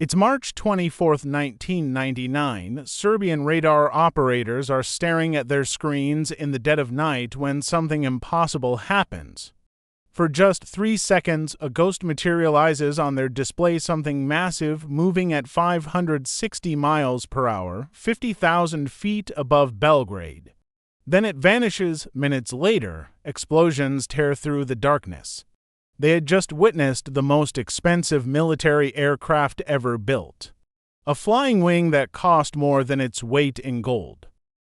It's March 24, 1999. Serbian radar operators are staring at their screens in the dead of night when something impossible happens. For just 3 seconds, a ghost materializes on their display, something massive moving at 560 miles per hour, 50,000 feet above Belgrade. Then it vanishes. Minutes later, explosions tear through the darkness. They had just witnessed the most expensive military aircraft ever built. A flying wing that cost more than its weight in gold.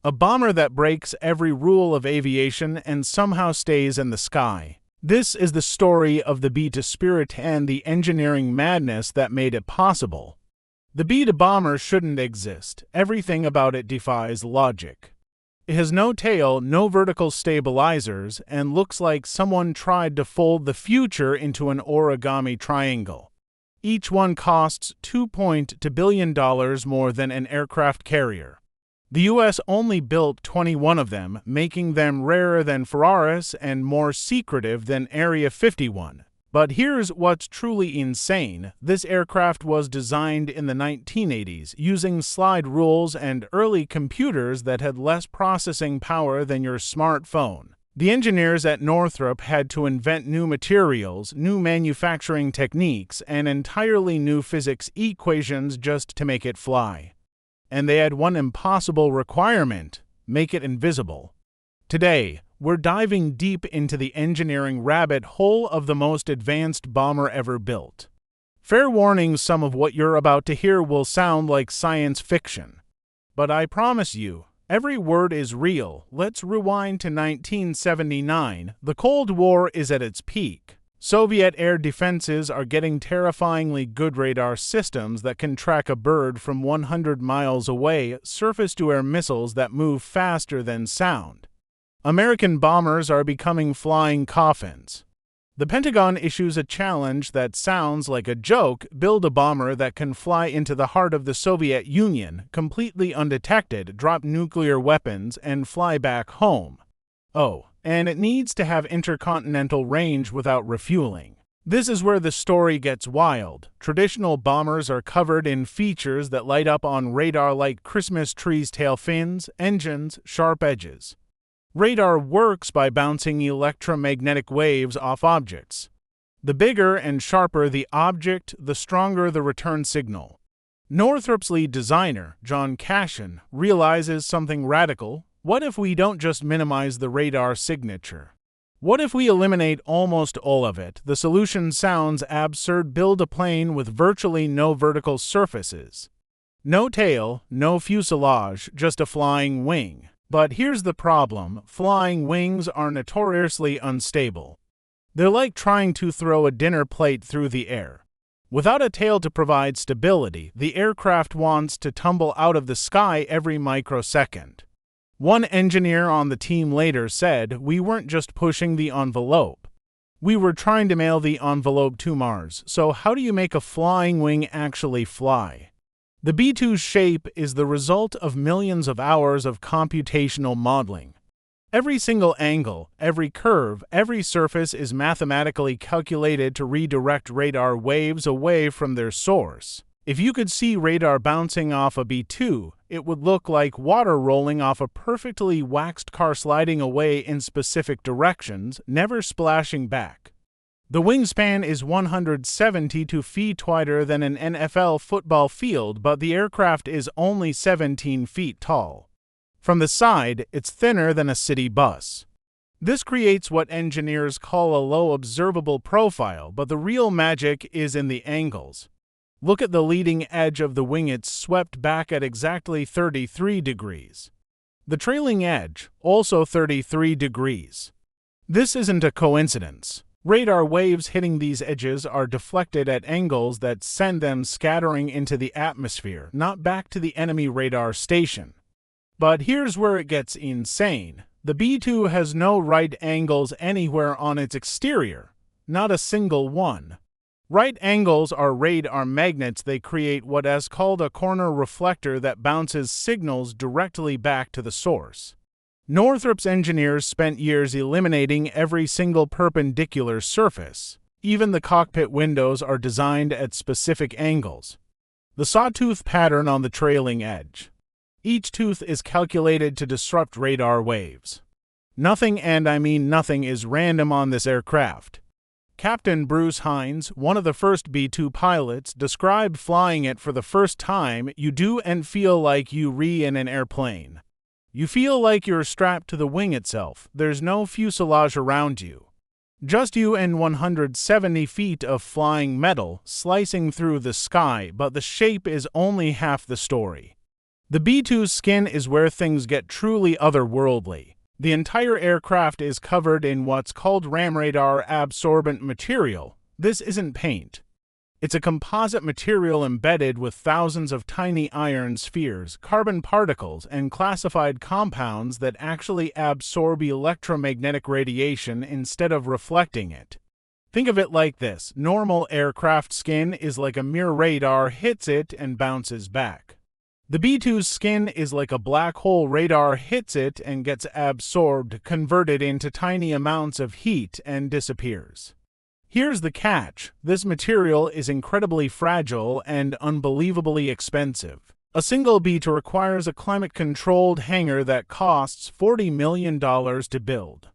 A bomber that breaks every rule of aviation and somehow stays in the sky. This is the story of the B-2 spirit and the engineering madness that made it possible. The B-2 bomber shouldn't exist. Everything about it defies logic. It has no tail, no vertical stabilizers, and looks like someone tried to fold the future into an origami triangle. Each one costs $2.2 billion more than an aircraft carrier. The U.S. only built 21 of them, making them rarer than Ferraris and more secretive than Area 51. But here's what's truly insane. This aircraft was designed in the 1980s using slide rules and early computers that had less processing power than your smartphone. The engineers at Northrop had to invent new materials, new manufacturing techniques, and entirely new physics equations just to make it fly. And they had one impossible requirement: make it invisible. Today, we're diving deep into the engineering rabbit hole of the most advanced bomber ever built. Fair warning, some of what you're about to hear will sound like science fiction. But I promise you, every word is real. Let's rewind to 1979. The Cold War is at its peak. Soviet air defenses are getting terrifyingly good radar systems that can track a bird from 100 miles away, surface-to-air missiles that move faster than sound. American bombers are becoming flying coffins. The Pentagon issues a challenge that sounds like a joke: build a bomber that can fly into the heart of the Soviet Union, completely undetected, drop nuclear weapons, and fly back home. Oh, and it needs to have intercontinental range without refueling. This is where the story gets wild. Traditional bombers are covered in features that light up on radar like Christmas trees, tail fins, engines, sharp edges. Radar works by bouncing electromagnetic waves off objects. The bigger and sharper the object, the stronger the return signal. Northrop's lead designer, John Cashin, realizes something radical. What if we don't just minimize the radar signature? What if we eliminate almost all of it? The solution sounds absurd: build a plane with virtually no vertical surfaces. No tail, no fuselage, just a flying wing. But here's the problem: flying wings are notoriously unstable. They're like trying to throw a dinner plate through the air. Without a tail to provide stability, the aircraft wants to tumble out of the sky every microsecond. One engineer on the team later said, "We weren't just pushing the envelope. We were trying to mail the envelope to Mars." So how do you make a flying wing actually fly? The B-2's shape is the result of millions of hours of computational modeling. Every single angle, every curve, every surface is mathematically calculated to redirect radar waves away from their source. If you could see radar bouncing off a B-2, it would look like water rolling off a perfectly waxed car, sliding away in specific directions, never splashing back. The wingspan is 172 feet, wider than an NFL football field, but the aircraft is only 17 feet tall. From the side, it's thinner than a city bus. This creates what engineers call a low observable profile, but the real magic is in the angles. Look at the leading edge of the wing. It's swept back at exactly 33 degrees. The trailing edge, also 33 degrees. This isn't a coincidence. Radar waves hitting these edges are deflected at angles that send them scattering into the atmosphere, not back to the enemy radar station. But here's where it gets insane. The B-2 has no right angles anywhere on its exterior. Not a single one. Right angles are radar magnets. They create what is called a corner reflector that bounces signals directly back to the source. Northrop's engineers spent years eliminating every single perpendicular surface. Even the cockpit windows are designed at specific angles. The sawtooth pattern on the trailing edge. Each tooth is calculated to disrupt radar waves. Nothing, and I mean nothing, is random on this aircraft. Captain Bruce Hines, one of the first B-2 pilots, described flying it for the first time. You do and feel like you in an airplane. You feel like you're strapped to the wing itself. There's no fuselage around you. Just you and 170 feet of flying metal slicing through the sky, but the shape is only half the story. The B-2's skin is where things get truly otherworldly. The entire aircraft is covered in what's called ram radar absorbent material. This isn't paint. It's a composite material embedded with thousands of tiny iron spheres, carbon particles, and classified compounds that actually absorb electromagnetic radiation instead of reflecting it. Think of it like this: normal aircraft skin is like a mirror, radar hits it and bounces back. The B-2's skin is like a black hole, radar hits it and gets absorbed, converted into tiny amounts of heat, and disappears. Here's the catch: this material is incredibly fragile and unbelievably expensive. A single B-2 requires a climate-controlled hangar that costs $40 million to build.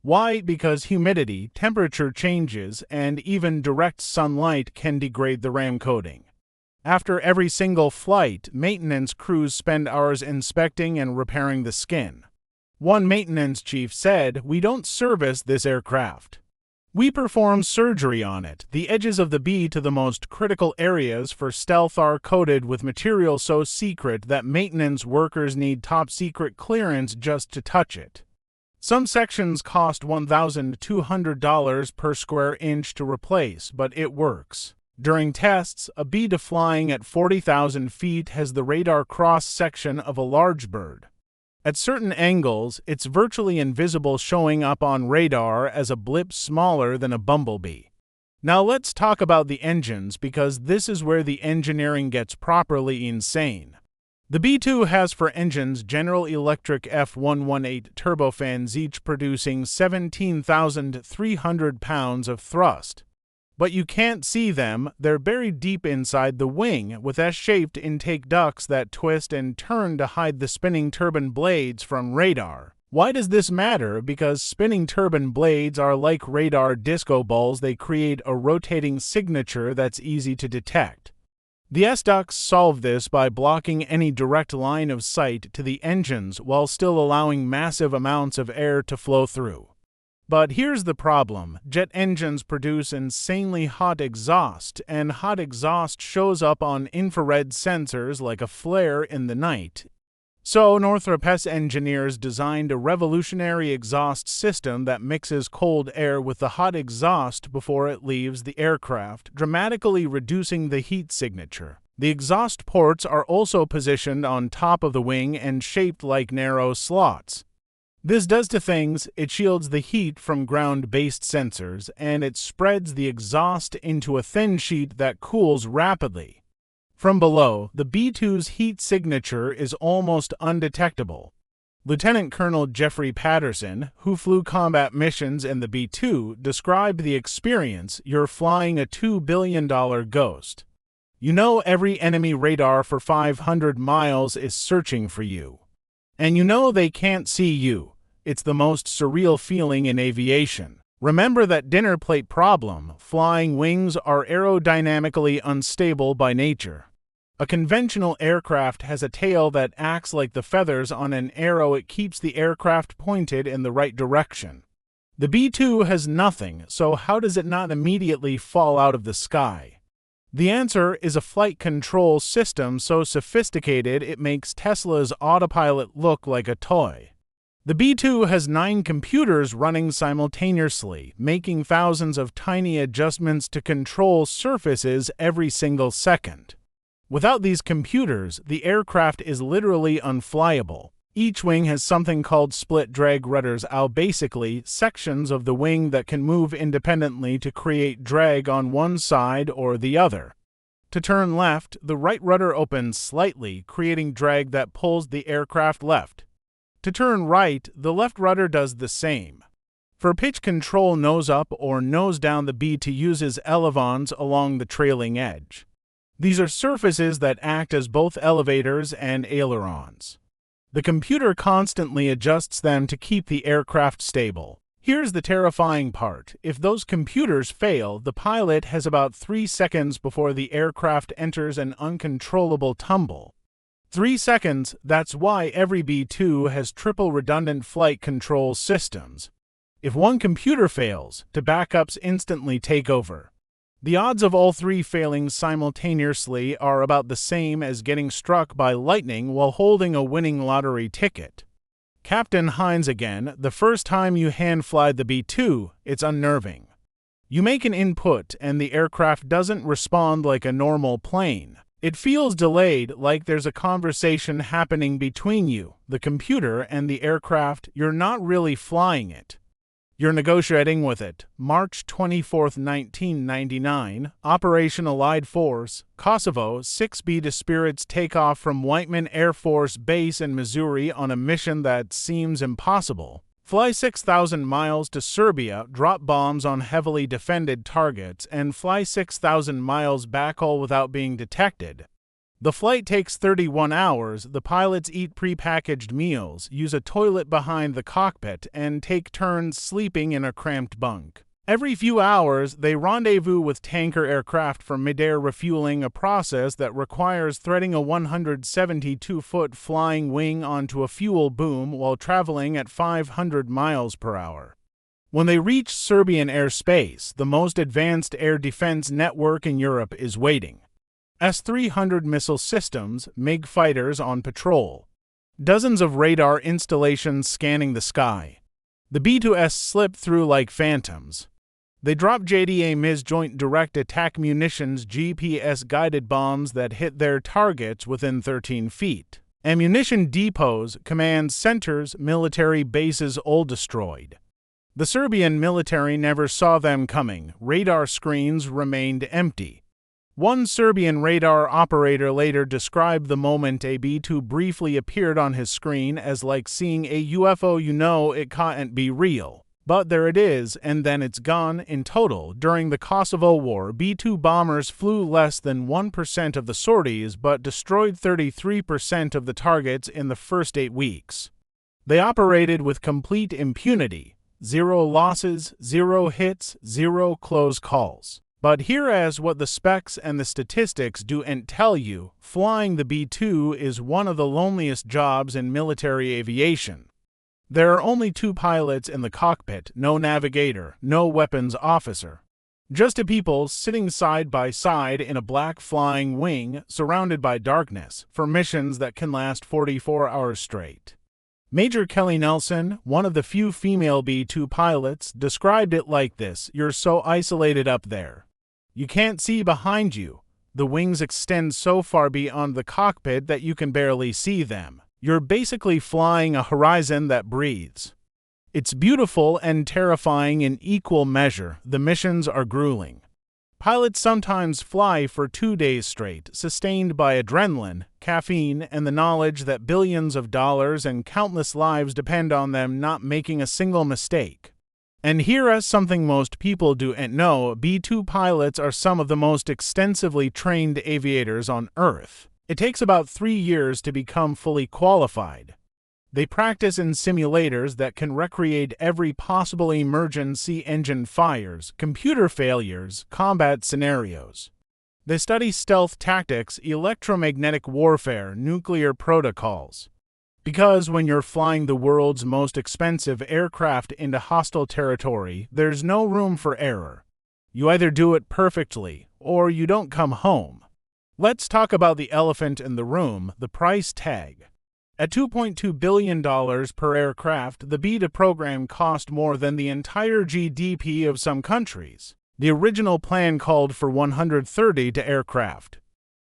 Why? Because humidity, temperature changes, and even direct sunlight can degrade the ram coating. After every single flight, maintenance crews spend hours inspecting and repairing the skin. One maintenance chief said, "We don't service this aircraft. We perform surgery on it. The edges of the B-2, the most critical areas for stealth, are coated with material so secret that maintenance workers need top-secret clearance just to touch it. Some sections cost $1,200 per square inch to replace, but it works." During tests, a B-2 flying at 40,000 feet has the radar cross-section of a large bird. At certain angles, it's virtually invisible, showing up on radar as a blip smaller than a bumblebee. Now let's talk about the engines, because this is where the engineering gets properly insane. The B-2 has for engines General Electric F118 turbofans, each producing 17,300 pounds of thrust. But you can't see them. They're buried deep inside the wing, with S-shaped intake ducts that twist and turn to hide the spinning turbine blades from radar. Why does this matter? Because spinning turbine blades are like radar disco balls. They create a rotating signature that's easy to detect. The S-ducts solve this by blocking any direct line of sight to the engines while still allowing massive amounts of air to flow through. But here's the problem: jet engines produce insanely hot exhaust, and hot exhaust shows up on infrared sensors like a flare in the night. So Northrop S engineers designed a revolutionary exhaust system that mixes cold air with the hot exhaust before it leaves the aircraft, dramatically reducing the heat signature. The exhaust ports are also positioned on top of the wing and shaped like narrow slots. This does two things: it shields the heat from ground-based sensors, and it spreads the exhaust into a thin sheet that cools rapidly. From below, the B-2's heat signature is almost undetectable. Lieutenant Colonel Jeffrey Patterson, who flew combat missions in the B-2, described the experience: "You're flying a $2 billion ghost. You know every enemy radar for 500 miles is searching for you. And you know they can't see you." It's the most surreal feeling in aviation. Remember that dinner plate problem: flying wings are aerodynamically unstable by nature. A conventional aircraft has a tail that acts like the feathers on an arrow. It keeps the aircraft pointed in the right direction. The B-2 has nothing, so how does it not immediately fall out of the sky? The answer is a flight control system so sophisticated it makes Tesla's autopilot look like a toy. The B-2 has 9 computers running simultaneously, making thousands of tiny adjustments to control surfaces every single second. Without these computers, the aircraft is literally unflyable. Each wing has something called split drag rudders, basically sections of the wing that can move independently to create drag on one side or the other. To turn left, the right rudder opens slightly, creating drag that pulls the aircraft left. To turn right, the left rudder does the same. For pitch control, nose up or nose down, the B-2 uses elevons along the trailing edge. These are surfaces that act as both elevators and ailerons. The computer constantly adjusts them to keep the aircraft stable. Here's the terrifying part. If those computers fail, the pilot has about 3 seconds before the aircraft enters an uncontrollable tumble. 3 seconds, that's why every B-2 has triple redundant flight control systems. If one computer fails, two backups instantly take over. The odds of all 3 failing simultaneously are about the same as getting struck by lightning while holding a winning lottery ticket. Captain Hines again, the first time you hand-fly the B-2, it's unnerving. You make an input and the aircraft doesn't respond like a normal plane. It feels delayed, like there's a conversation happening between you, the computer, and the aircraft. You're not really flying it. You're negotiating with it. March 24, 1999, Operation Allied Force, Kosovo, 6B spirits take off from Whiteman Air Force Base in Missouri on a mission that seems impossible. Fly 6,000 miles to Serbia, drop bombs on heavily defended targets, and fly 6,000 miles back all without being detected. The flight takes 31 hours. The pilots eat pre-packaged meals, use a toilet behind the cockpit, and take turns sleeping in a cramped bunk. Every few hours, they rendezvous with tanker aircraft for mid-air refueling, a process that requires threading a 172-foot flying wing onto a fuel boom while traveling at 500 miles per hour. When they reach Serbian airspace, the most advanced air defense network in Europe is waiting. S-300 missile systems, MiG fighters on patrol. Dozens of radar installations scanning the sky. The B-2s slip through like phantoms. They drop JDAMI's Joint Direct Attack Munitions GPS-guided bombs that hit their targets within 13 feet. Ammunition depots, command centers, military bases all destroyed. The Serbian military never saw them coming. Radar screens remained empty. One Serbian radar operator later described the moment a B-2 briefly appeared on his screen as like seeing a UFO. You know it can't be real. But there it is, and then it's gone. In total, during the Kosovo War, B-2 bombers flew less than 1% of the sorties but destroyed 33% of the targets in the first 8 weeks. They operated with complete impunity. 0 losses, 0 hits, 0 close calls. But here's what the specs and the statistics don't tell you. Flying the B-2 is one of the loneliest jobs in military aviation. There are only 2 pilots in the cockpit, no navigator, no weapons officer. Just 2 people sitting side by side in a black flying wing, surrounded by darkness, for missions that can last 44 hours straight. Major Kelly Nelson, one of the few female B-2 pilots, described it like this: "You're so isolated up there. You can't see behind you. The wings extend so far beyond the cockpit that you can barely see them. You're basically flying a horizon that breathes." It's beautiful and terrifying in equal measure. The missions are grueling. Pilots sometimes fly for 2 days straight, sustained by adrenaline, caffeine, and the knowledge that billions of dollars and countless lives depend on them not making a single mistake. And here's something most people don't know: B-2 pilots are some of the most extensively trained aviators on Earth. It takes about 3 years to become fully qualified. They practice in simulators that can recreate every possible emergency: engine fires, computer failures, combat scenarios. They study stealth tactics, electromagnetic warfare, nuclear protocols. Because when you're flying the world's most expensive aircraft into hostile territory, there's no room for error. You either do it perfectly, or you don't come home. Let's talk about the elephant in the room: the price tag. At $2.2 billion per aircraft, the B-2 program cost more than the entire GDP of some countries. The original plan called for 130 aircraft.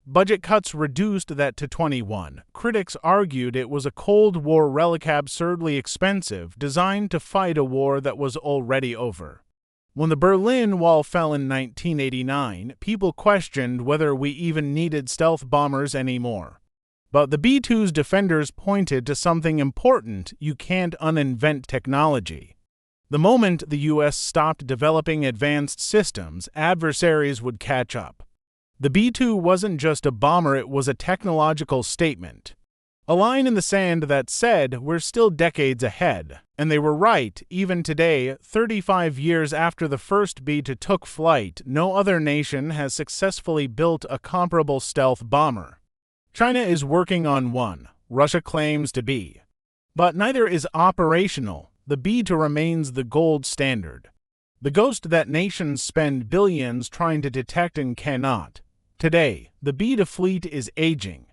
Budget cuts reduced that to 21. Critics argued it was a Cold War relic, absurdly expensive, designed to fight a war that was already over. When the Berlin Wall fell in 1989, people questioned whether we even needed stealth bombers anymore. But the B-2's defenders pointed to something important: you can't uninvent technology. The moment the U.S. stopped developing advanced systems, adversaries would catch up. The B-2 wasn't just a bomber, it was a technological statement. A line in the sand that said, we're still decades ahead. And they were right. Even today, 35 years after the first B-2 took flight, no other nation has successfully built a comparable stealth bomber. China is working on one, Russia claims to be. But neither is operational. The B-2 remains the gold standard. The ghost that nations spend billions trying to detect and cannot. Today, the B-2 fleet is aging.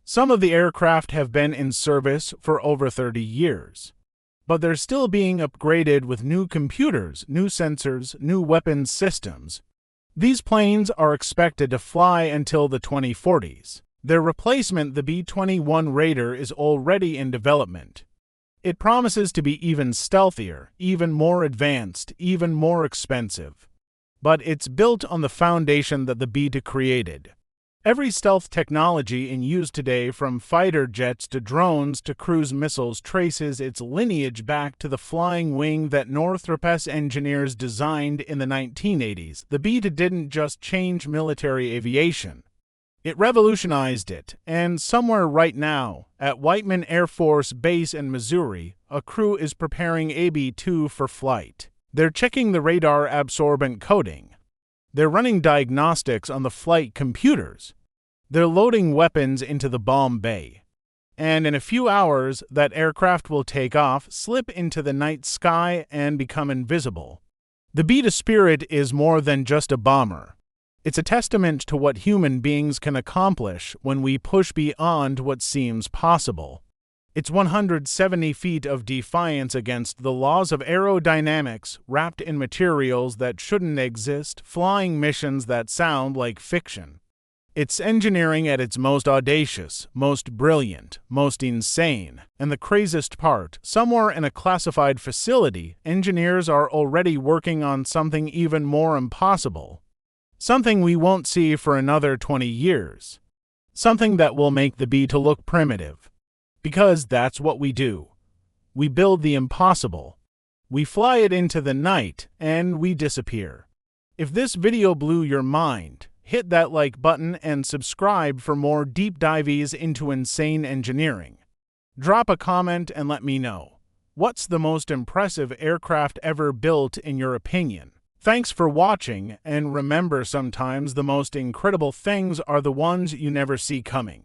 Some of the aircraft have been in service for over 30 years. But they're still being upgraded with new computers, new sensors, new weapons systems. These planes are expected to fly until the 2040s. Their replacement, the B-21 Raider, is already in development. It promises to be even stealthier, even more advanced, even more expensive. But it's built on the foundation that the B-2 created. Every stealth technology in use today, from fighter jets to drones to cruise missiles, traces its lineage back to the flying wing that Northrop's engineers designed in the 1980s. The B-2 didn't just change military aviation. It revolutionized it, and somewhere right now, at Whiteman Air Force Base in Missouri, a crew is preparing a B-2 for flight. They're checking the radar absorbent coating. They're running diagnostics on the flight computers. They're loading weapons into the bomb bay. And in a few hours, that aircraft will take off, slip into the night sky, and become invisible. The B-2 Spirit is more than just a bomber. It's a testament to what human beings can accomplish when we push beyond what seems possible. It's 170 feet of defiance against the laws of aerodynamics, wrapped in materials that shouldn't exist, flying missions that sound like fiction. It's engineering at its most audacious, most brilliant, most insane. And the craziest part, somewhere in a classified facility, engineers are already working on something even more impossible. Something we won't see for another 20 years. Something that will make the B-2 look primitive. Because that's what we do. We build the impossible. We fly it into the night, and we disappear. If this video blew your mind, hit that like button and subscribe for more deep dives into insane engineering. Drop a comment and let me know. What's the most impressive aircraft ever built in your opinion? Thanks for watching, and remember, sometimes the most incredible things are the ones you never see coming.